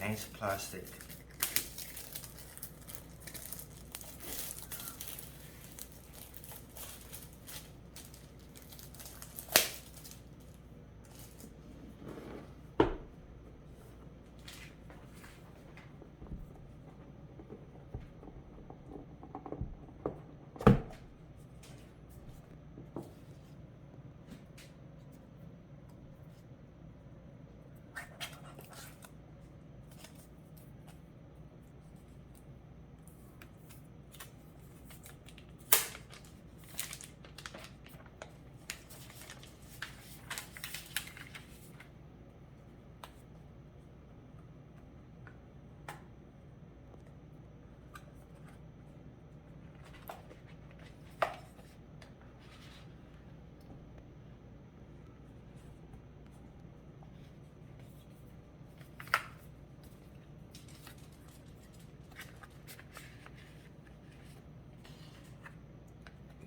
and it's plastic.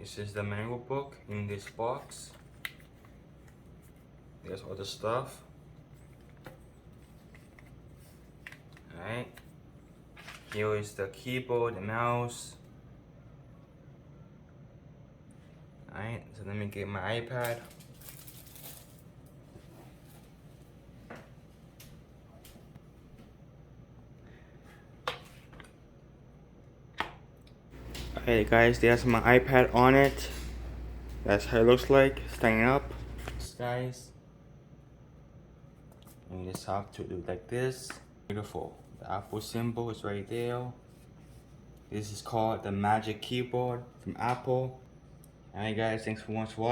This is the manual book in this box. There's all the stuff. Alright. Here is the keyboard and mouse. Alright, so let me get my iPad. Alright guys, there's my iPad on it. That's how it looks like, standing up. Guys, and you just have to do it like this. Beautiful. The Apple symbol is right there. This is called the Magic Keyboard from Apple. Alright guys, thanks for watching.